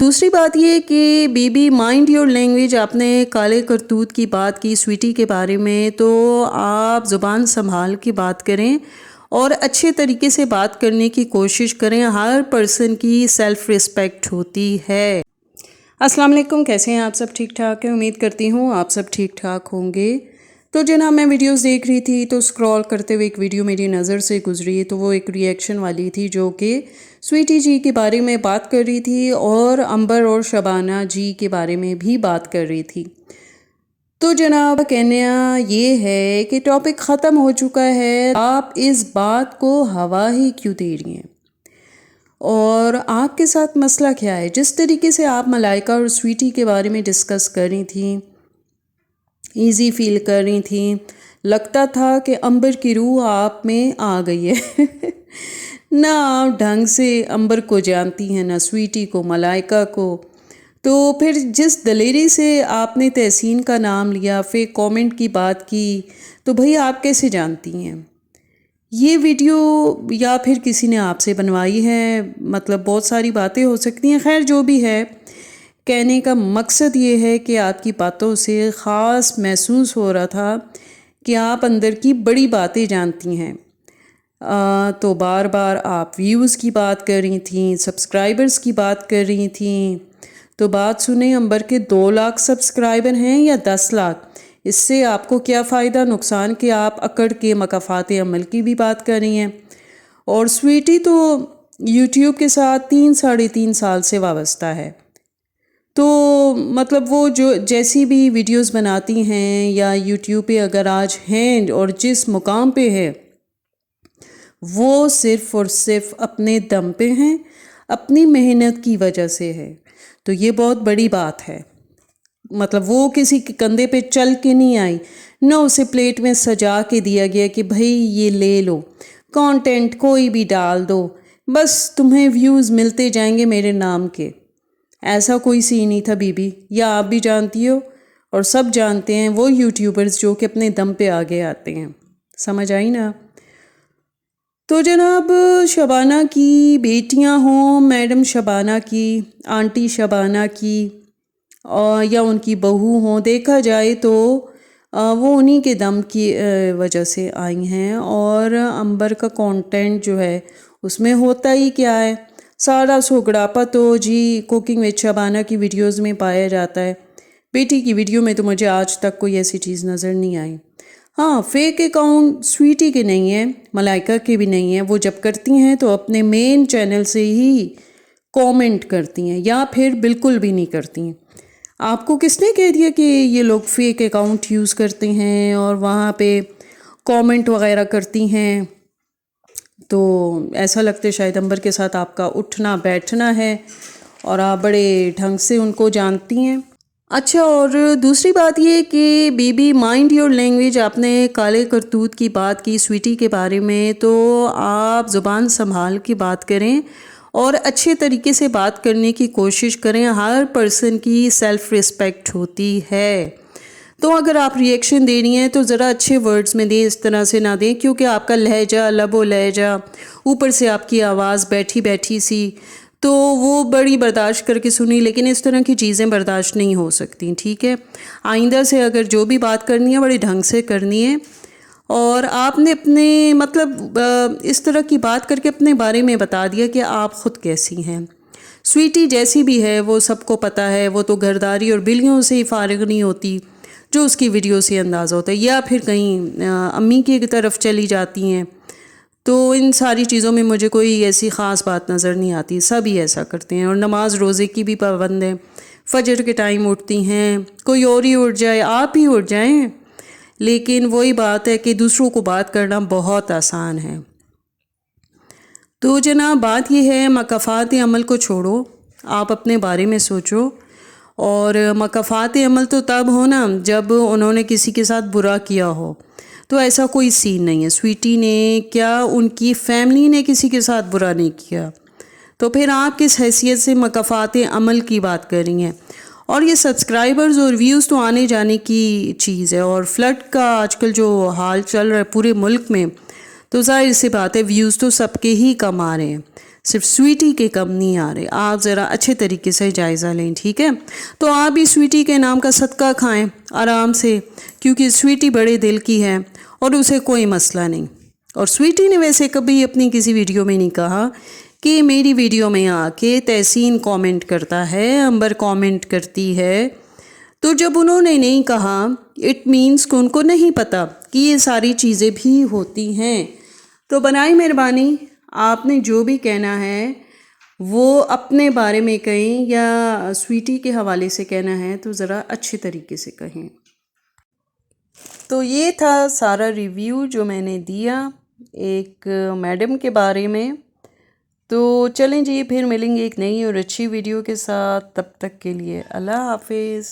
दूसरी बात ये कि बेबी माइंड योर लैंग्वेज, आपने काले करतूत की बात की स्वीटी के बारे में, तो आप ज़ुबान संभाल के बात करें और अच्छे तरीके से बात करने की कोशिश करें। हर पर्सन की सेल्फ रिस्पेक्ट होती है। अस्सलाम वालेकुम, कैसे हैं आप सब? ठीक ठाक है, उम्मीद करती हूँ आप सब ठीक ठाक होंगे। तो जनाब, मैं वीडियोस देख रही थी तो स्क्रॉल करते हुए एक वीडियो मेरी नज़र से गुजरी, तो वो एक रिएक्शन वाली थी जो कि स्वीटी जी के बारे में बात कर रही थी और अंबर और शबाना जी के बारे में भी बात कर रही थी। तो जनाब, कहना ये है कि टॉपिक ख़त्म हो चुका है, आप इस बात को हवा ही क्यों दे रही हैं? और आपके साथ मसला क्या है? जिस तरीके से आप मलाइका और स्वीटी के बारे में डिस्कस कर रही थी, ईजी फील कर रही थी, लगता था कि अंबर की रूह आप में आ गई है। ना आप ढंग से अंबर को जानती हैं, ना स्वीटी को, मलाइका को। तो फिर जिस दलेरी से आपने तहसीन का नाम लिया, फिर कमेंट की बात की, तो भाई आप कैसे जानती हैं? ये वीडियो या फिर किसी ने आपसे बनवाई है, मतलब बहुत सारी बातें हो सकती हैं। खैर, जो भी है, कहने का मकसद ये है कि आपकी बातों से ख़ास महसूस हो रहा था कि आप अंदर की बड़ी बातें जानती हैं। तो बार बार आप व्यूज़ की बात कर रही थी, सब्सक्राइबर्स की बात कर रही थी। तो बात सुने, अंबर के 2 लाख सब्सक्राइबर हैं या 10 लाख, इससे आपको क्या फ़ायदा नुकसान कि आप अकड़ के मकाफ़ात अमल की भी बात कर रही हैं। और स्वीटी तो यूट्यूब के साथ 3-3.5 साल से वाबस्ता है। तो मतलब वो जो जैसी भी वीडियोस बनाती हैं या यूट्यूब पे अगर आज हैं और जिस मुकाम पे है, वो सिर्फ़ और सिर्फ अपने दम पे हैं, अपनी मेहनत की वजह से है। तो ये बहुत बड़ी बात है। मतलब वो किसी के कंधे पे चल के नहीं आई, ना उसे प्लेट में सजा के दिया गया कि भाई ये ले लो, कंटेंट कोई भी डाल दो, बस तुम्हें व्यूज़ मिलते जाएंगे मेरे नाम के। ऐसा कोई सीन नहीं था बीबी, या आप भी जानती हो और सब जानते हैं वो यूट्यूबर्स जो कि अपने दम पे आगे आते हैं। समझ आई ना? तो जनाब, शबाना की बेटियां हों, मैडम शबाना की, आंटी शबाना की, और या उनकी बहू हों, देखा जाए तो वो उन्हीं के दम की वजह से आई हैं। और अंबर का कंटेंट जो है उसमें होता ही क्या है, सारा सोगड़ापा तो जी कुकिंग विद शबाना की वीडियोस में पाया जाता है। बेटी की वीडियो में तो मुझे आज तक कोई ऐसी चीज़ नज़र नहीं आई। हाँ, फेक अकाउंट स्वीटी के नहीं है, मलाइका के भी नहीं है। वो जब करती हैं तो अपने मेन चैनल से ही कमेंट करती हैं या फिर बिल्कुल भी नहीं करती हैं। आपको किसने कह दिया कि ये लोग फेक अकाउंट यूज़ करते हैं और वहाँ पे कमेंट वगैरह करती हैं? तो ऐसा लगता है शायद अंबर के साथ आपका उठना बैठना है और आप बड़े ढंग से उनको जानती हैं। अच्छा, और दूसरी बात ये कि बेबी माइंड योर लैंग्वेज, आपने काले करतूत की बात की स्वीटी के बारे में, तो आप ज़ुबान संभाल के बात करें और अच्छे तरीके से बात करने की कोशिश करें। हर पर्सन की सेल्फ रिस्पेक्ट होती है। तो अगर आप रिएक्शन दे रही हैं तो ज़रा अच्छे वर्ड्स में दें, इस तरह से ना दें, क्योंकि आपका लहजा, लबो लहजा, ऊपर से आपकी आवाज़ बैठी बैठी सी, तो वो बड़ी बर्दाश्त करके सुनी, लेकिन इस तरह की चीज़ें बर्दाश्त नहीं हो सकती। ठीक है, आइंदा से अगर जो भी बात करनी है बड़े ढंग से करनी है। और आपने अपने मतलब इस तरह की बात करके अपने बारे में बता दिया कि आप ख़ुद कैसी हैं। स्वीटी जैसी भी है वो सबको पता है, वो तो घरदारी और बिल्लियों से ही फारिग नहीं होती, जो उसकी वीडियो से अंदाज़ा होता है, या फिर कहीं अम्मी की तरफ चली जाती हैं। तो इन सारी चीज़ों में मुझे कोई ऐसी ख़ास बात नज़र नहीं आती, सभी ऐसा करते हैं। और नमाज रोज़े की भी पाबंद है, फजर के टाइम उठती हैं, कोई और ही उठ जाए, आप ही उठ जाएं, लेकिन वही बात है कि दूसरों को बात करना बहुत आसान है। तो जनाब, बात यह है, मकाफ़ात अमल को छोड़ो, आप अपने बारे में सोचो। और मकाफ़ात अमल तो तब हो ना जब उन्होंने किसी के साथ बुरा किया हो। तो ऐसा कोई सीन नहीं है। स्वीटी ने क्या, उनकी फैमिली ने किसी के साथ बुरा नहीं किया, तो फिर आप किस हैसियत से मकाफ़ात अमल की बात कर रही हैं? और ये सब्सक्राइबर्स और व्यूज़ तो आने जाने की चीज़ है, और फ्लड का आजकल जो हाल चल रहा है पूरे मुल्क में, तो ज़ाहिर सी बात है व्यूज़ तो सबके ही कम आ रहे हैं। صرف سویٹی کے کم نہیں آ رہے. آپ ذرا اچھے طریقے سے جائزہ لیں, ٹھیک ہے؟ تو آپ بھی سویٹی کے نام کا صدقہ کھائیں آرام سے, کیونکہ سویٹی بڑے دل کی ہے اور اسے کوئی مسئلہ نہیں. اور سویٹی نے ویسے کبھی اپنی کسی ویڈیو میں نہیں کہا کہ میری ویڈیو میں آ کے تحسین کامنٹ کرتا ہے, امبر کامنٹ کرتی ہے. تو جب انہوں نے نہیں کہا اٹ مینس کہ ان کو نہیں پتہ کہ یہ ساری چیزیں بھی ہوتی ہیں. تو بنائی مہربانی, آپ نے جو بھی کہنا ہے وہ اپنے بارے میں کہیں یا سویٹی کے حوالے سے کہنا ہے تو ذرا اچھے طریقے سے کہیں. تو یہ تھا سارا ریویو جو میں نے دیا ایک میڈم کے بارے میں. تو چلیں جی, پھر ملیں گے ایک نئی اور اچھی ویڈیو کے ساتھ. تب تک کے لیے اللہ حافظ.